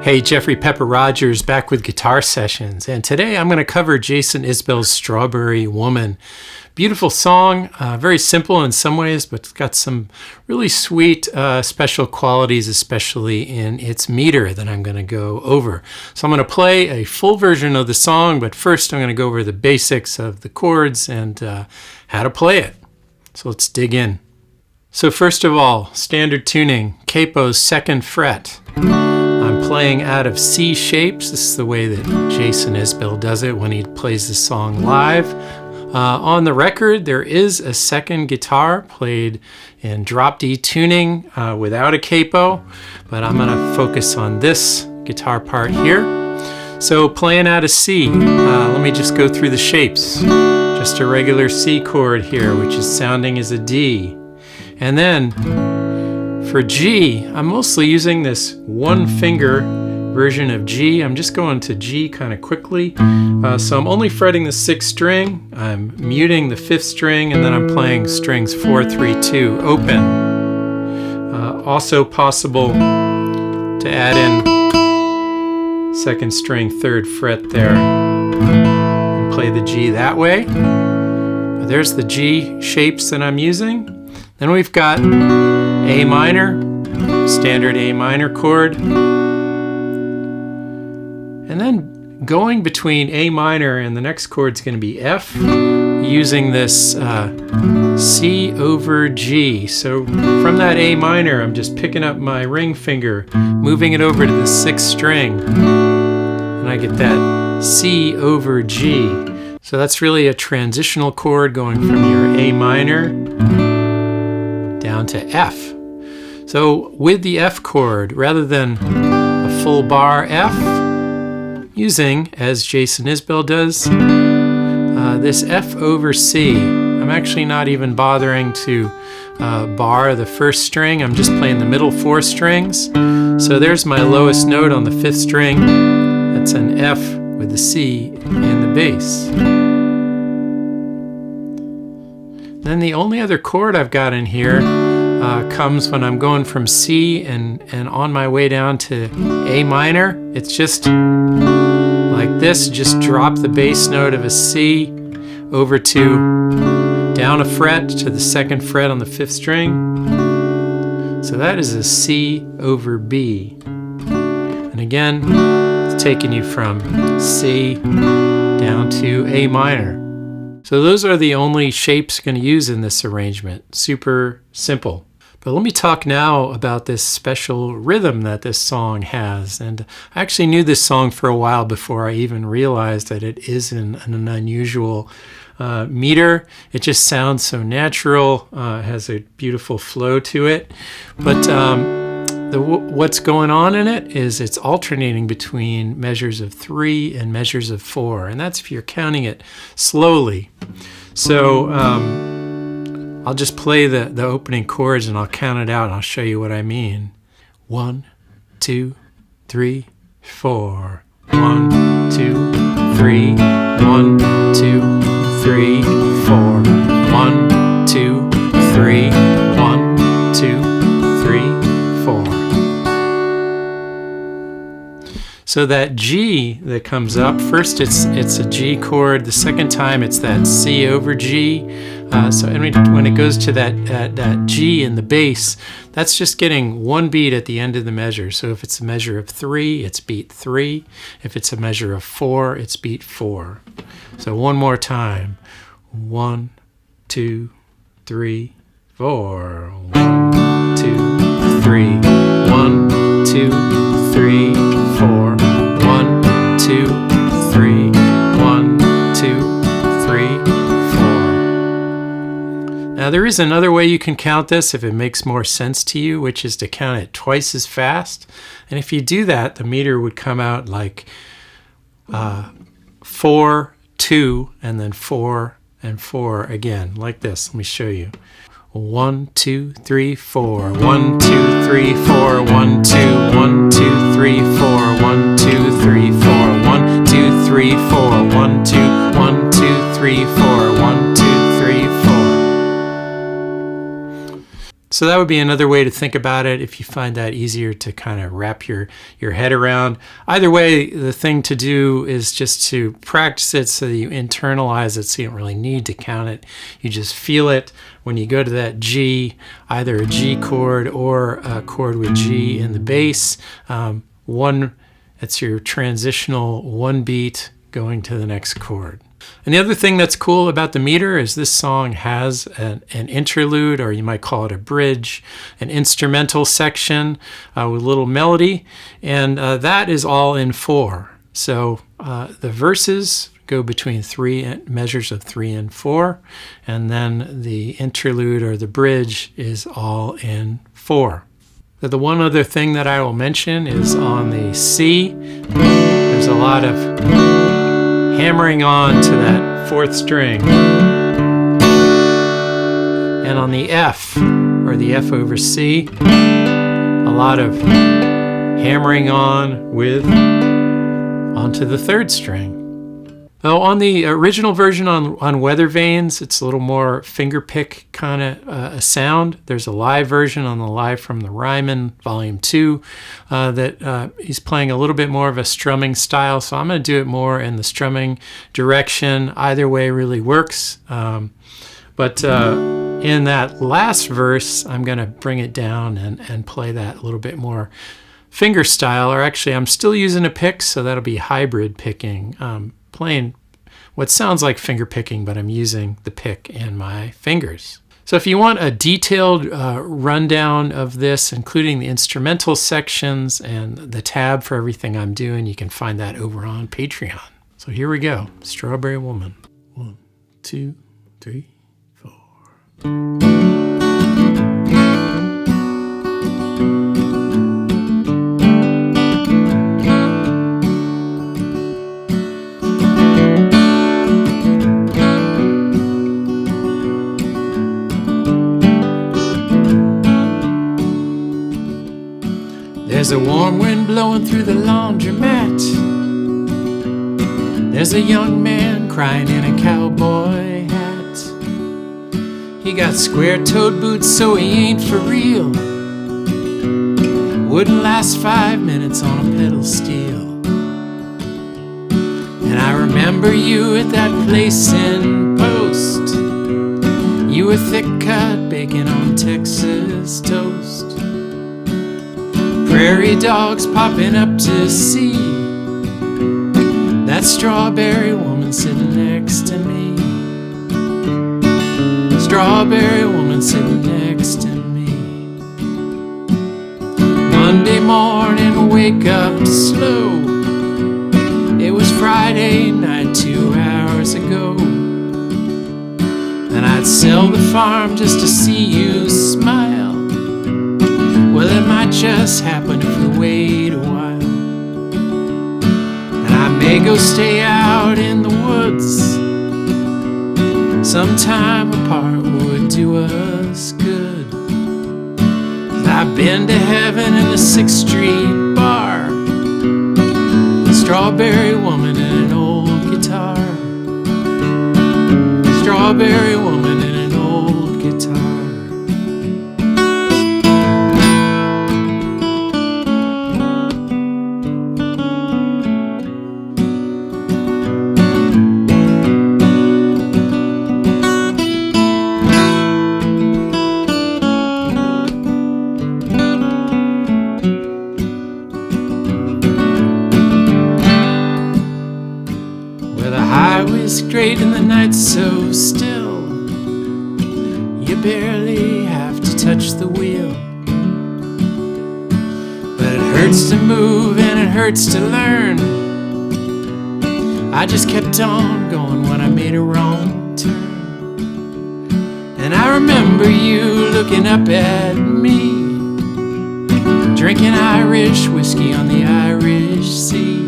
Hey, Jeffrey Pepper Rogers back with Guitar Sessions, and today I'm going to cover Jason Isbell's Strawberry Woman. Beautiful song, very simple in some ways, but it's got some really sweet special qualities, especially in its meter that I'm going to go over. So I'm going to play a full version of the song, but first I'm going to go over the basics of the chords and how to play it. So let's dig in. So first of all, standard tuning, capo's 2nd fret. I'm playing out of C shapes. This is the way that Jason Isbell does it when he plays the song live. On the record, there is a second guitar played in drop D tuning without a capo, but I'm going to focus on this guitar part here. So playing out of C, let me just go through the shapes. Just a regular C chord here, which is sounding as a D. And then for G, I'm mostly using this one finger version of G. I'm just going to G kind of quickly. So I'm only fretting the 6th string, I'm muting the 5th string, and then I'm playing strings 4, 3, 2 open. Also possible to add in 2nd string, 3rd fret there, and play the G that way. There's the G shapes that I'm using. Then we've got A minor, standard A minor chord. And then going between A minor and the next chord is going to be F, using this C over G. So from that A minor, I'm just picking up my ring finger, moving it over to the 6th string, and I get that C over G. So that's really a transitional chord going from your A minor down to F. So with the F chord, rather than a full bar F, using, as Jason Isbell does, this F over C. I'm actually not even bothering to bar the 1st string. I'm just playing the middle 4 strings. So there's my lowest note on the 5th string. That's an F with the C in the bass. Then the only other chord I've got in here comes when I'm going from C and on my way down to A minor. It's just like this, just drop the bass note of a C over to down a fret to the 2nd fret on the 5th string. So that is a C over B. And again, it's taking you from C down to A minor. So those are the only shapes you're going to use in this arrangement. Super simple. But let me talk now about this special rhythm that this song has. And I actually knew this song for a while before I even realized that it is in an unusual meter. It just sounds so natural, has a beautiful flow to it. But what's going on in it is it's alternating between measures of 3 and measures of 4. And that's if you're counting it slowly. So I'll just play the opening chords and I'll count it out and I'll show you what I mean. 1, 2, 3, 4. 1, 2, 3. 1, 2, 3, 4. 1, 2, 3. 1, 2, 3, 4. So that G that comes up, first it's a G chord. The second time it's that C over G. So when it goes to that G in the bass, that's just getting one beat at the end of the measure. So if it's a measure of 3, it's beat 3. If it's a measure of 4, it's beat 4. So one more time. 1, 2, 3, 4. 1, 2, 3. 1, 2, 3, 4. 1, 2, 3. 1, 2, 3, 4. Now there is another way you can count this if it makes more sense to you, which is to count it twice as fast. And if you do that, the meter would come out like 4, 2, and then 4 and 4 again, like this. Let me show you. 1, 2, 3, 4. 1, 2, 3, 4. 1, 2, 1, 2, 3, 4. 1, 2, 3, 4. 1, 2, 3, 4. 1, 2, 1, 2, 3, 4. 1, 2, 3, 4. So that would be another way to think about it if you find that easier to kind of wrap your head around. Either way, the thing to do is just to practice it so that you internalize it, so you don't really need to count it. You just feel it when you go to that G, either a G chord or a chord with G in the bass. It's your transitional one beat going to the next chord. And the other thing that's cool about the meter is this song has an interlude, or you might call it a bridge, an instrumental section with a little melody, and that is all in 4. So the verses go between measures of 3 and 4, and then the interlude or the bridge is all in 4. The one other thing that I will mention is on the C, there's a lot of hammering on to that 4th string. And on the F, or the F over C, a lot of hammering on onto the 3rd string. Now, on the original version on Weather Vanes, it's a little more fingerpick kind of a sound. There's a live version on the Live from the Ryman, Volume 2, that he's playing a little bit more of a strumming style. So I'm going to do it more in the strumming direction. Either way really works. But in that last verse, I'm going to bring it down and play that a little bit more finger style. Or actually, I'm still using a pick, so that'll be hybrid picking. Playing what sounds like finger picking, but I'm using the pick and my fingers. So if you want a detailed rundown of this, including the instrumental sections and the tab for everything I'm doing, you can find that over on Patreon. So here we go. Strawberry Woman. 1, 2, 3, 4. There's a warm wind blowing through the laundromat. There's a young man crying in a cowboy hat. He got square-toed boots, so he ain't for real. Wouldn't last 5 minutes on a pedal steel. And I remember you at that place in Post. You were thick-cut bacon on Texas toast. Prairie dogs popping up to see that strawberry woman sitting next to me. Strawberry woman sitting next to me. Monday morning, wake up slow. It was Friday night 2 hours ago. And I'd sell the farm just to see you smile. Well, it might just happen if we wait a while. And I may go stay out in the woods. Some time apart would do us good. 'Cause I've been to heaven in the 6th Street bar. A strawberry woman and an old guitar. Strawberry woman and an old guitar. Great and the night's so still, you barely have to touch the wheel. But it hurts to move and it hurts to learn. I just kept on going when I made a wrong turn. And I remember you looking up at me, drinking Irish whiskey on the Irish Sea.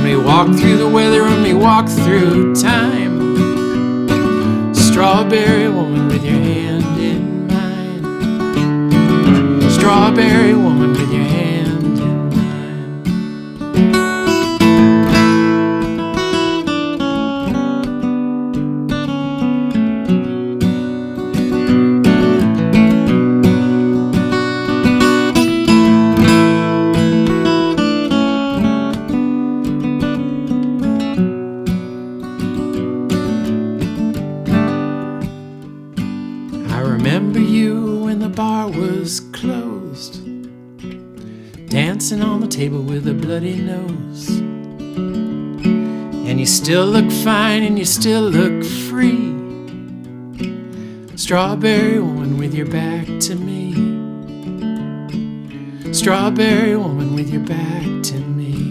We walk through the weather and we walk through time. Strawberry woman with your hand in mine. Strawberry woman with your hand in mine. table with a bloody nose. And you still look fine and you still look free. Strawberry woman with your back to me. Strawberry woman with your back to me.